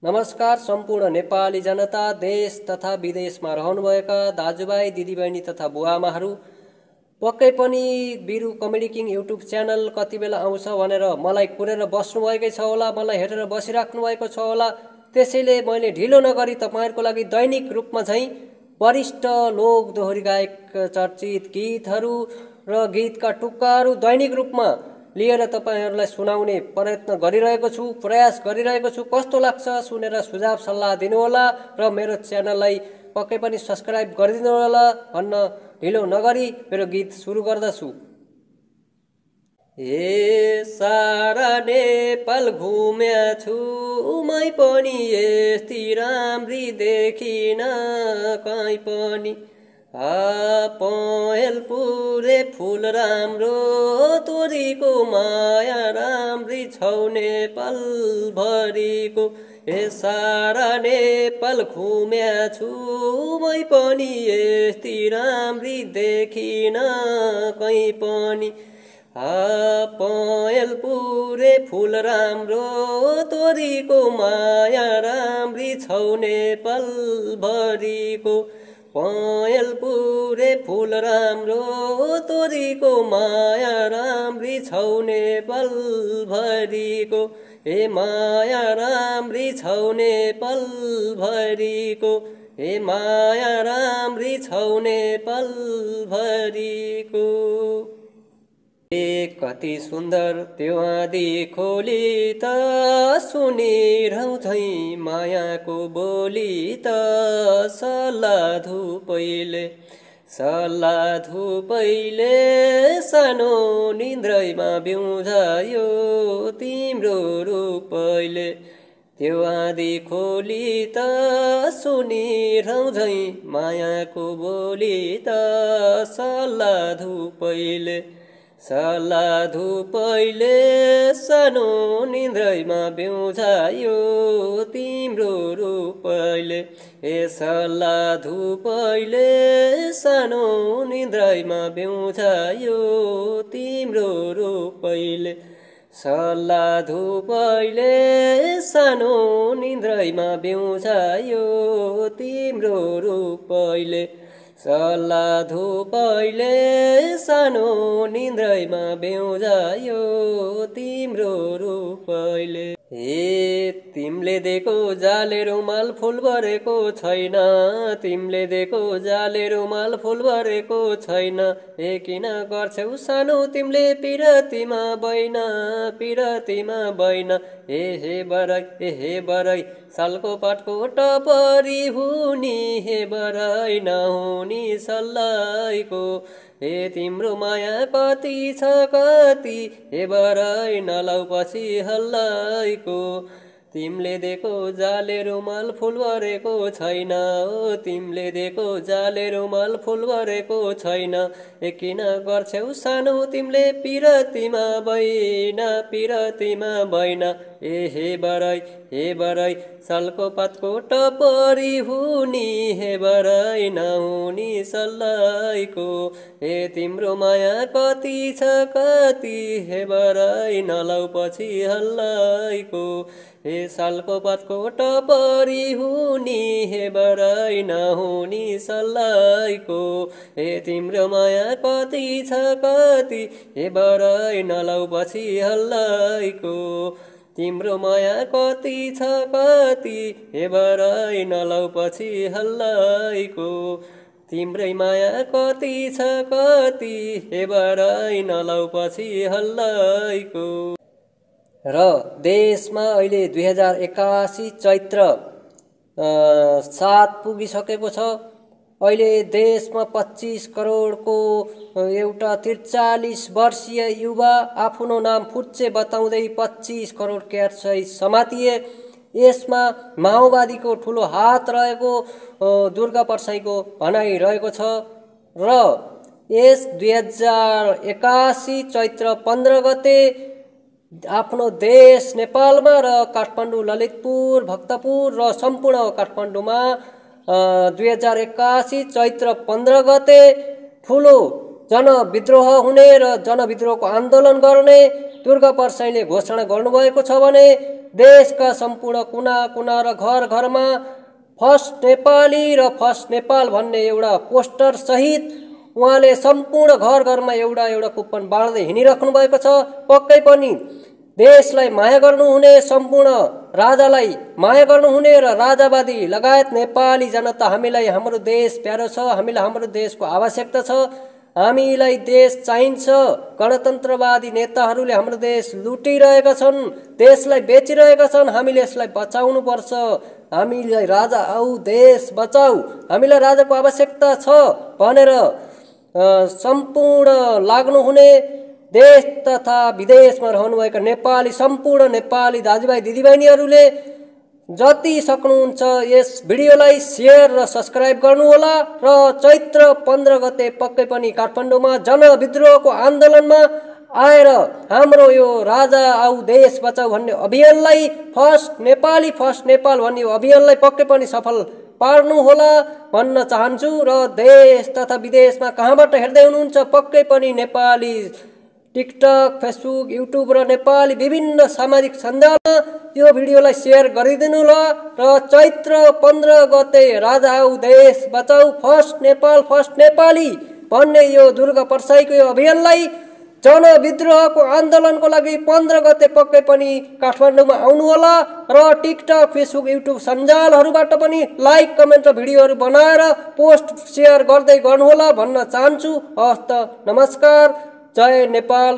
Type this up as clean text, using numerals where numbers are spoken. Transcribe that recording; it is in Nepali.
नमस्कार सम्पूर्ण नेपाली जनता, देश तथा विदेशमा रहनुभएका दाजुभाइ दिदीबहिनी तथा बुवाआमाहरू। पक्कै पनि बिरु कमेडी किङ युट्युब च्यानल कति बेला आउँछ भनेर मलाई कुरेर बस्नुभएकै छ होला, मलाई हेरेर बसिराख्नु भएको छ होला। त्यसैले मैले ढिलो नगरी तपाईहरुको लागि दैनिक रूपमा चाहिँ वरिष्ठ लोक दोहोरी गायक चर्चित गीतहरू र गीतका टुक्काहरू दैनिक रूपमा लिएर तपाईहरुलाई सुनाउने प्रयास गरिरहेको छु। कस्तो लाग्छ सुनेर सुझाव सल्लाह दिनुहोला र मेरो च्यानललाई पक्कै पनि सब्स्क्राइब गरिदिनु होला भन्न ढिलो नगरी मेरो गीत सुरु गर्दछु। ए सारा नेपाल घुम्या छु मै पनि यस्ती राम्री देखिन कहीँ पनि। पहेलपुरे फूल राम्रो तोरीको माया राम्री छौ नेपाल भरिको। ए सारा नेपाल घुम्या छु मै पनि यस्ती राम्री देखिन कहीँ पनि। पहेलपुरे फूल राम्रो तोरीको माया राम्री छौ नेपाल भरिको। पहेलपुरे फूल राम्रो तोरीको माया राम्री छौ नेपाल भरिको। ए माया राम्री छौ नेपाल भरिको। ए माया राम्री छौ नेपाल भरिको। कति सुन्दर त्यो आँधी खोली त सुनिरहँ झैँ मायाको बोली त। सल्ला धुपैले सानो निन्द्रैमा बिउझायो तिम्रो रूपैले। त्यो आँधी खोली त सुनिरहँ झैँ मायाको बोली त। सल्ला धुपैले सानो निन्द्रैमा बिउझायो तिम्रो रूपैले। ए सल्ला धुपैले सानो निन्द्रैमा बिउझायो तिम्रो रूपैले। सल्ला धुपैले सानो निन्द्रैमा बिउझायो तिम्रो रूपैले। सल्ला धुपैले सानो निन्द्रैमा बिउझायो तिम्रो रूपैले। ए तिमीले दिएको जाले रुमाल फुल भरेको छैन, तिमीले दिएको जाले रुमाल फुल भरेको छैन। ए किन गर्छौ सानो तिमीले पिरतीमा बैना। ए हे बराई सालको पाटको टपरी हुनी हे बराई नहुनी सल्लाइको। ए तिम्रो माया कति छ कति हे बराई नलाउ पछि हल्लाइको। तिमीले दिएको जाले रुमाल फुल भरेको छैन, ओ तिमीले दिएको जाले रुमाल फुल भरेको छैन। ए किन गर्छौ सानो तिमीले पिरतीमा बैना। ए हे बराई सालको पातको टपरी हुनी हे बराई नहुनी सल्लाइको। ए तिम्रो माया कति छ कति हे बराई नलाउ पछि हल्लाइको। ए सालको पातको टपरी हुनी हे बराई नहुनी सल्लाइको। ए तिम्रो माया कति छ कति हे बराई नलाउ पछि हल्लाइको। तिम्रो माया कति छ कति हे बराई नलाउ पछि हल्लाइको। तिम्रै माया कति छ कति हे बराई नलाउ पछि हल्लाइको। र देशमा अहिले 2081 चैत्र 7 पुगिसकेको छ। अहिले देशमा 25 करोडको एउटा 43 वर्षीय युवा आफ्नो नाम फुच्चे बताउँदै 25 करोड क्यास समातिए। यसमा माओवादीको ठुलो हात रहेको दुर्गा परसाईको भनाइ रहेको छ। र यस 2081 चैत्र 15 गते आफ्नो देश नेपालमा र काठमाडौँ, ललितपुर, भक्तपुर र सम्पूर्ण काठमाडौँमा 2081 चैत्र 15 गते ठुलो जनविद्रोह हुने र जनविद्रोहको आन्दोलन गर्ने दुर्गा परसाईले घोषणा गर्नुभएको छ भने देशका सम्पूर्ण कुना कुना र घर घरमा फर्स्ट नेपाली र फर्स्ट नेपाल भन्ने एउटा पोस्टर सहित उहाँले सम्पूर्ण घर घरमा एउटा एउटा कुपन बाँड्दै हिँडिराख्नु भएको छ। पक्कै पनि देशलाई माया गर्नुहुने, सम्पूर्ण राजालाई माया गर्नुहुने र राजावादी लगायत नेपाली जनता हामीलाई हाम्रो देश प्यारो छ, हामीलाई हाम्रो देशको आवश्यकता छ, हामीलाई देश चाहिन्छ। गणतन्त्रवादी नेताहरूले हाम्रो देश लुटिरहेका छन्, देशलाई बेचिरहेका छन्, हामीले यसलाई बचाउनु पर्छ। हामीलाई राजा आऊ, देश बचाऊ, हामीलाई राजाको आवश्यकता छ भनेर सम्पूर्ण लाग्नुहुने देश तथा विदेशमा रहनुभएका नेपाली सम्पूर्ण नेपाली दाजुभाइ दिदीबहिनीहरूले जति सक्नुहुन्छ यस भिडियोलाई सेयर र सब्स्क्राइब गर्नुहोला र चैत्र 15 गते पक्कै पनि काठमाडौँमा जनविद्रोहको आन्दोलनमा आएर हाम्रो यो राजा आऊ देश बचाऊ भन्ने अभियानलाई फर्स्ट नेपाल भन्ने अभियानलाई पक्कै पनि सफल पार्नु होला भन्न चाहन्छु। र देश तथा विदेशमा कहाँबाट हेर्दै हुनुहुन्छ पक्कै पनि नेपाली टिकटक, फेसबुक, युट्युब र नेपाली विभिन्न सामाजिक सञ्जालमा यो भिडियोलाई सेयर गरिदिनु होला र चैत्र 15 गते राजा आऊ देश बचाऊ फर्स्ट नेपाली भन्ने यो दुर्गा परसाईको यो अभियानलाई जनविद्रोहको आन्दोलनको लागि 15 गते पक्कै पनि काठमाडौँमा आउनु होला र टिकटक, फेसबुक, युट्युब सञ्जालहरूबाट पनि लाइक, कमेन्ट र भिडियोहरू बनाएर पोस्ट सेयर गर्दै गर्नुहोला भन्न चाहन्छु। हस्त नमस्कार, जय नेपाल।